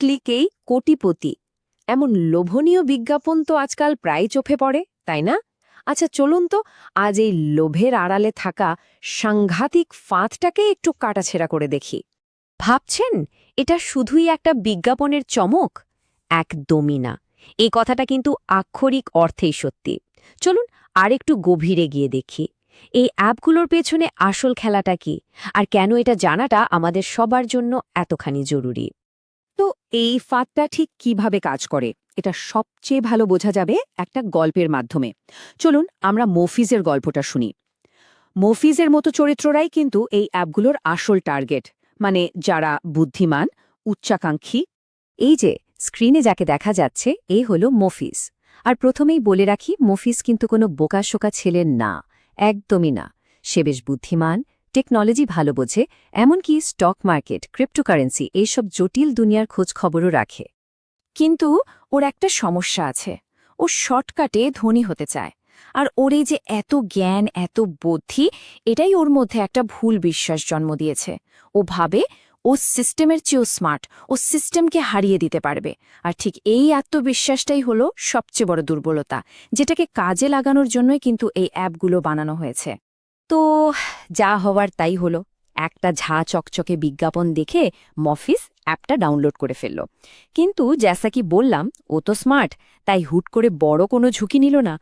ক্লিকেই কোটিপতি এমন লোভনীয় বিজ্ঞাপন তো আজকাল প্রায় চোখে পড়ে, তাই না? আচ্ছা চলুন তো আজ এই লোভের আড়ালে থাকা সাংঘাতিক ফাঁদটাকে একটু কাটাছেঁড়া করে দেখি। ভাবছেন এটা শুধুই একটা বিজ্ঞাপনের চমক? একদমই না। এই কথাটা কিন্তু আক্ষরিক অর্থেই সত্যি। চলুন আরেকটু গভীরে গিয়ে দেখি এই অ্যাপগুলোর পেছনে আসল খেলাটা কি, আর কেন এটা জানাটা আমাদের সবার জন্য এতখানি জরুরি। তো এই ফাঁদটা ঠিক কিভাবে কাজ করে এটা সবচেয়ে ভালো বোঝা যাবে একটা গল্পের মাধ্যমে। চলুন আমরা মফিজের গল্পটা শুনি। মফিজের মতো চরিত্ররাই কিন্তু এই অ্যাপগুলোর আসল টার্গেট, মানে যারা বুদ্ধিমান, উচ্চাকাঙ্ক্ষী। এই যে স্ক্রিনে যাকে দেখা যাচ্ছে এই হলো মফিজ। আর প্রথমেই বলে রাখি, মফিজ কিন্তু কোনো বোকাশোকা ছেলে না, একদমই না। সে বেশ বুদ্ধিমান, টেকনোলজি ভালো বোঝে, এমনকি স্টক মার্কেট, ক্রিপ্টোকারেন্সি এইসব জটিল দুনিয়ার খোঁজ খবরও রাখে। কিন্তু ওর একটা সমস্যা আছে, ও শর্টকাটে ধনী হতে চায়। আর ওর এই যে এত জ্ঞান, এত বুদ্ধি, এটাই ওর মধ্যে একটা ভুল বিশ্বাস জন্ম দিয়েছে। ও ভাবে ও সিস্টেমের চেয়েও স্মার্ট, ও সিস্টেমকে হারিয়ে দিতে পারবে। আর ঠিক এই আত্মবিশ্বাসটাই হলো সবচেয়ে বড় দুর্বলতা, যেটাকে কাজে লাগানোর জন্যই কিন্তু এই অ্যাপগুলো বানানো হয়েছে। তো যা হওয়ার তাই হলো। একটা ঝা চকচকে বিজ্ঞাপন দেখে মফিজ অ্যাপটা ডাউনলোড করে ফেলল। কিন্তু জ্যাসা কি বললাম, ও তো স্মার্ট, তাই হুট করে বড় কোনো ঝুঁকি নিল না।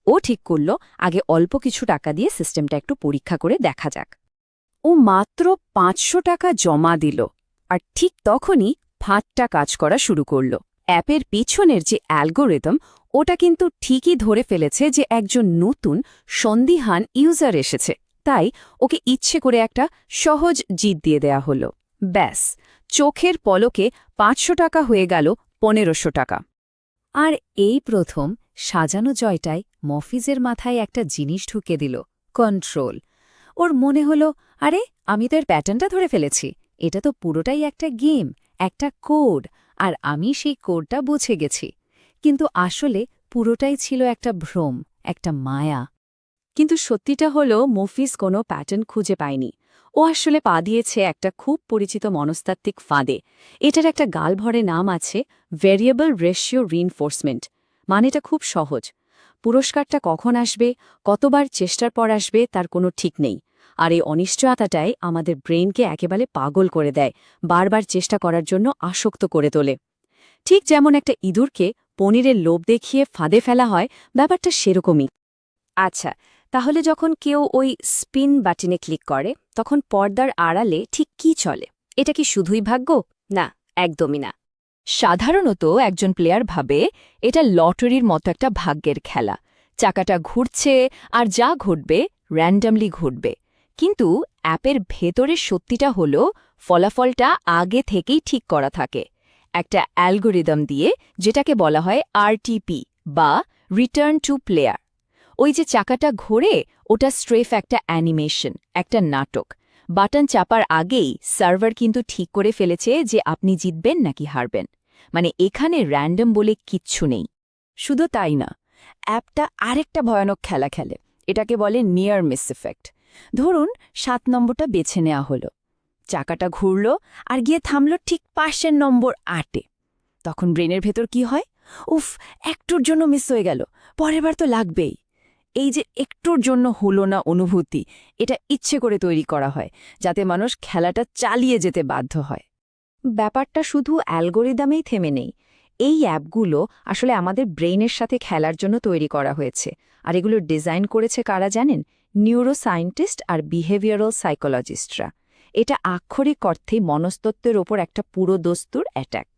ও ঠিক করল আগে অল্প কিছু টাকা দিয়ে সিস্টেমটা একটু পরীক্ষা করে দেখা যাক। ও মাত্র ৫০০ টাকা জমা দিল, আর ঠিক তখনই ফাঁদটা কাজ করা শুরু করল। অ্যাপের পিছনের যে অ্যালগোরিদম, ওটা কিন্তু ঠিকই ধরে ফেলেছে যে একজন নতুন সন্দিহান ইউজার এসেছে, তাই ওকে ইচ্ছে করে একটা সহজ জিত দিয়ে দেয়া হলো। ব্যাস, চোখের পলকে ৫০০ টাকা হয়ে গেল ১৫০০ টাকা। আর এই প্রথম সাজানো জয়টায় মফিজের মাথায় একটা জিনিস ঢুকে দিল, কন্ট্রোল। ওর মনে হলো, আরে আমি তো এর প্যাটার্নটা ধরে ফেলেছি, এটা তো পুরোটাই একটা গেম, একটা কোড, আর আমি সেই কোডটা বুঝে গেছি। কিন্তু আসলে পুরোটাই ছিল একটা ভ্রম, একটা মায়া। কিন্তু সত্যিটা হলো মফিজ কোনো প্যাটার্ন খুঁজে পায়নি। ও আসলে পা দিয়েছে একটা খুব পরিচিত মনস্তাত্ত্বিক ফাঁদে। এটার একটা গালভরে নাম আছে ভেরিয়েবল রেশিও রিইনফোর্সমেন্ট। মানেটা খুব সহজ। পুরস্কারটা কখন আসবে, কতবার চেষ্টার পর আসবে তার কোনো ঠিক নেই। আর এই অনিশ্চয়তাটাই আমাদের ব্রেইনকে একেবারে পাগল করে দেয়, বারবার চেষ্টা করার জন্য আসক্ত করে তোলে। ঠিক যেমন একটা ইঁদুরকে পনিরের লোভ দেখিয়ে ফাঁদে ফেলা হয়, ব্যাপারটা সেরকমই। আচ্ছা, তাহলে যখন কেউ ওই স্পিন বাটনে ক্লিক করে তখন পর্দার আড়ালে ঠিক কি চলে? এটা কি শুধুই ভাগ্য? না, একদমই না। সাধারণত একজন প্লেয়ার ভাবে এটা লটারির মতো একটা ভাগ্যের খেলা। চাকাটা ঘুরছে, আর যা ঘটবে র্যান্ডমলি ঘটবে। কিন্তু অ্যাপের ভেতরের সত্যিটা হলো ফলাফলটা আগে থেকেই ঠিক করা থাকে একটা অ্যালগোরিদম দিয়ে, যেটাকে বলা হয় আরটিপি বা রিটার্ন টু প্লেয়ার। ওই যে চাকাটা ঘোরে, ওটা স্ট্রেফ একটা অ্যানিমেশন, একটা নাটক। বাটন চাপার আগেই সার্ভার কিন্তু ঠিক করে ফেলেছে যে আপনি জিতবেন নাকি হারবেন। মানে এখানে র্যান্ডম বলে কিচ্ছু নেই। শুধু তাই না, অ্যাপটা আরেকটা ভয়ানক খেলা খেলে, এটাকে বলে নিয়ার মিস এফেক্ট। ধরুন ৭ নম্বরটা বেছে নেওয়া হলো, চাকাটা ঘুরল আর গিয়ে থামল ঠিক পাশের নম্বর ৮-এ। তখন ব্রেনের ভেতর কি হয়? উফ, একটুর জন্য মিস হয়ে গেল, পরের বার তো লাগবেই। এই যে একটুর জন্য হলো না অনুভূতি, এটা ইচ্ছে করে তৈরি করা হয় যাতে মানুষ খেলাটা চালিয়ে যেতে বাধ্য হয়। ব্যাপারটা শুধু অ্যালগোরিদমেই থেমে নেই। এই অ্যাপগুলো আসলে আমাদের ব্রেইনের সাথে খেলার জন্য তৈরি করা হয়েছে। আর এগুলো ডিজাইন করেছে কারা জানেন? নিউরোসায়েন্টিস্ট আর বিহেভিয়ারাল সাইকোলজিস্টরা। এটা আক্ষরিক অর্থেই মনস্তত্ত্বের ওপর একটা পুরো দস্তুর অ্যাটাক।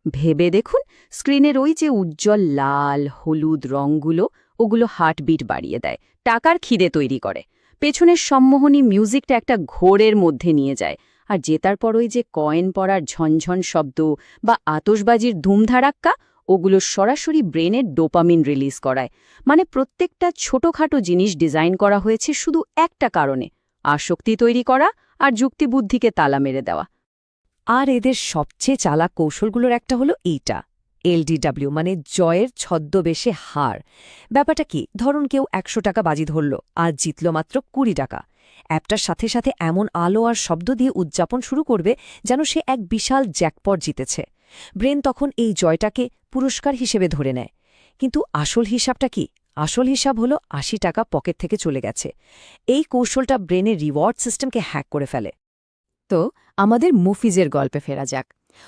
ভেবে দেখুন, স্ক্রিনের ওই যে উজ্জ্বল লাল হলুদ রঙগুলো, ওগুলো হার্টবিট বাড়িয়ে দেয়, টাকার খিদে তৈরি করে। পেছনের সম্মোহনী মিউজিকটা একটা ঘোরের মধ্যে নিয়ে যায়, আর জেতার পর ওই যে কয়েন পড়ার ঝনঝন শব্দ বা আতশবাজির ধুমধারাক্কা, ওগুলো সরাসরি ব্রেনের ডোপামিন রিলিজ করায়। মানে প্রত্যেকটা ছোটখাটো জিনিস ডিজাইন করা হয়েছে শুধু একটা কারণে, আসক্তি তৈরি করা আর যুক্তিবুদ্ধিকে তালা মেরে দেওয়া। আর এদের সবচেয়ে চালাক কৌশলগুলোর একটা হলো এইটা, এলডিডব্লিউ, মানে জয়ের ছদ্মবেশে হার। ব্যাপারটা কি, ধরুন কেউ ১০০ টাকা বাজি ধরল, আর জিতল মাত্র ২০ টাকা। অ্যাপটার সাথে সাথে এমন আলো আর শব্দ দিয়ে উদযাপন শুরু করবে যেন সে এক বিশাল জ্যাকপট জিতেছে। ব্রেন তখন এই জয়টাকে পুরস্কার হিসেবে ধরে নেয়। কিন্তু আসল হিসাবটা কি? আসল হিসাব হলো ৮০ টাকা পকেট থেকে চলে গেছে। এই কৌশলটা ব্রেনের রিওয়ার্ড সিস্টেমকে হ্যাক করে ফেলে। তো আমাদের মুফিজের গল্পে ফেরা যাক।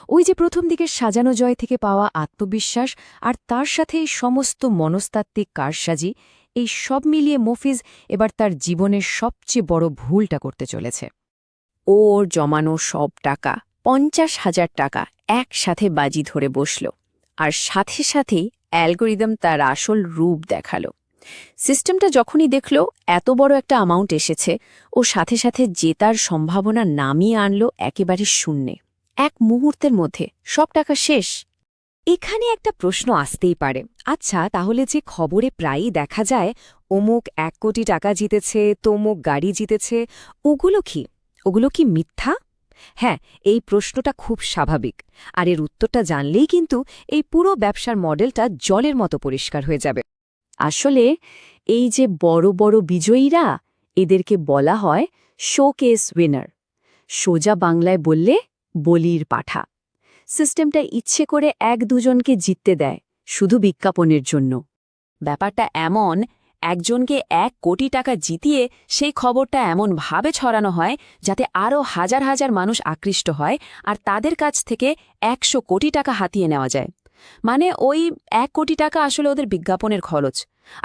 ওই যে প্রথম দিকের সাজানো জয় থেকে পাওয়া আত্মবিশ্বাস আর তার সাথে এই সমস্ত মনস্তাত্ত্বিক কারসাজি, এই সব মিলিয়ে মফিজ এবার তার জীবনের সবচেয়ে বড় ভুলটা করতে চলেছে। ওর জমানো সব টাকা ৫০,০০০ টাকা একসাথে বাজি ধরে বসল, আর সাথে সাথেই অ্যালগোরিদম তার আসল রূপ দেখালো। সিস্টেমটা যখনই দেখল এত বড় একটা অ্যামাউন্ট এসেছে, ও সাথে সাথে জেতার সম্ভাবনা নামিয়ে আনল একেবারে শূন্যে। এক মুহূর্তের মধ্যে সব টাকা শেষ। এখানে একটা প্রশ্ন আসতেই পারে, আচ্ছা তাহলে যে খবরে প্রায়ই দেখা যায় অমুক ১ কোটি টাকা জিতেছে, তমুক গাড়ি জিতেছে, ওগুলো কি? ওগুলো কি মিথ্যা? হ্যাঁ, এই প্রশ্নটা খুব স্বাভাবিক, আর এর উত্তরটা জানলেই কিন্তু এই পুরো ব্যবসার মডেলটা জলের মতো পরিষ্কার হয়ে যাবে। আসলে এই যে বড় বড় বিজয়ীরা, এদেরকে বলা হয় শোকেস উইনার। সোজা বাংলায় বললে বলির পাঠা। সিস্টেমটা ইচ্ছে করে ১-২জনকে জিততে দেয় শুধু বিজ্ঞাপনের জন্য। ব্যাপারটা এমন, একজনকে ১ কোটি টাকা জিতিয়ে সেই খবরটা এমনভাবে ছড়ানো হয় যাতে আরও হাজার হাজার মানুষ আকৃষ্ট হয়, আর তাদের কাছ থেকে ১০০ কোটি টাকা হাতিয়ে নেওয়া যায়। মানে ওই ১ কোটি টাকা আসলে ওদের বিজ্ঞাপনের খরচ।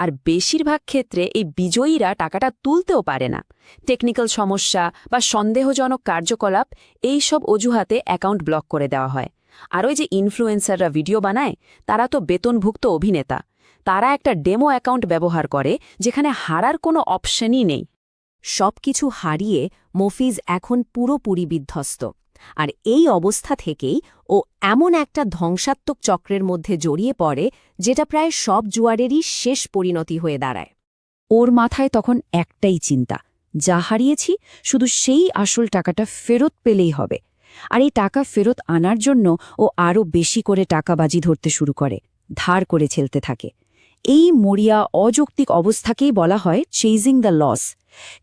আর বেশিরভাগ ক্ষেত্রে এই বিজয়ীরা টাকাটা তুলতেও পারে না। টেকনিক্যাল সমস্যা বা সন্দেহজনক কার্যকলাপ, এই সব অজুহাতে অ্যাকাউন্ট ব্লক করে দেওয়া হয়। আর ওই যে ইনফ্লুয়েন্সাররা ভিডিও বানায়, তারা তো বেতনভুক্ত অভিনেতা। তারা একটা ডেমো অ্যাকাউন্ট ব্যবহার করে যেখানে হারার কোনো অপশনই নেই। সবকিছু হারিয়ে মফিজ এখন পুরোপুরি বিধ্বস্ত। আর এই অবস্থা থেকেই ও এমন একটা ধ্বংসাত্মক চক্রের মধ্যে জড়িয়ে পড়ে যেটা প্রায় সব জুয়ারেরই শেষ পরিণতি হয়ে দাঁড়ায়। ওর মাথায় তখন একটাই চিন্তা, যা হারিয়েছি শুধু সেই আসল টাকাটা ফেরত পেলেই হবে। আর এই টাকা ফেরত আনার জন্য ও আরও বেশি করে টাকাবাজি ধরতে শুরু করে, ধার করে ছেলতে থাকে। এই মরিয়া অযৌক্তিক অবস্থাকেই বলা হয় চেজিং দ্য লস।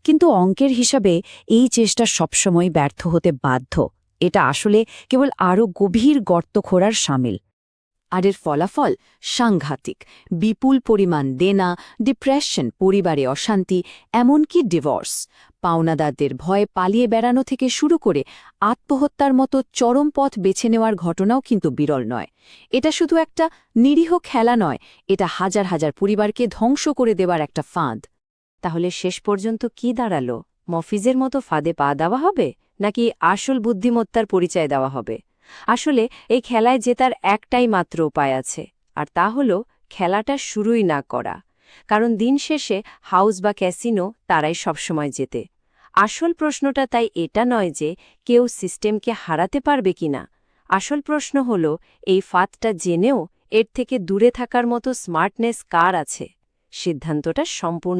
কিন্তু অঙ্কের হিসাবে এই চেষ্টা সবসময় ব্যর্থ হতে বাধ্য। এটা আসলে কেবল আরও গভীর গর্ত খোঁড়ার শামিল। আর এর ফলাফল সাংঘাতিক। বিপুল পরিমাণ দেনা, ডিপ্রেশন, পরিবারে অশান্তি, এমনকি ডিভোর্স। পাওনাদারদের ভয়ে পালিয়ে বেড়ানো থেকে শুরু করে আত্মহত্যার মতো চরম পথ বেছে নেওয়ার ঘটনাও কিন্তু বিরল নয়। এটা শুধু একটা নিরীহ খেলা নয়, এটা হাজার হাজার পরিবারকে ধ্বংস করে দেওয়ার একটা ফাঁদ। তাহলে শেষ পর্যন্ত কি দাঁড়ালো? মফিজের মতো ফাঁদে পা দেওয়া হবে, নাকি আসল বুদ্ধিমত্তার পরিচয় দেওয়া হবে? আসলে এই খেলায় জেতার একটাই মাত্র উপায় আছে, আর তা হল খেলাটা শুরুই না করা। কারণ দিন শেষে হাউস বা ক্যাসিনো তারাই সবসময় জেতে। আসল প্রশ্নটা তাই এটা নয় যে কেউ সিস্টেমকে হারাতে পারবে কিনা। আসল প্রশ্ন হল, এই ফাঁদটা জেনেও এর থেকে দূরে থাকার মতো স্মার্টনেস কার আছে? সিদ্ধান্তটা সম্পূর্ণ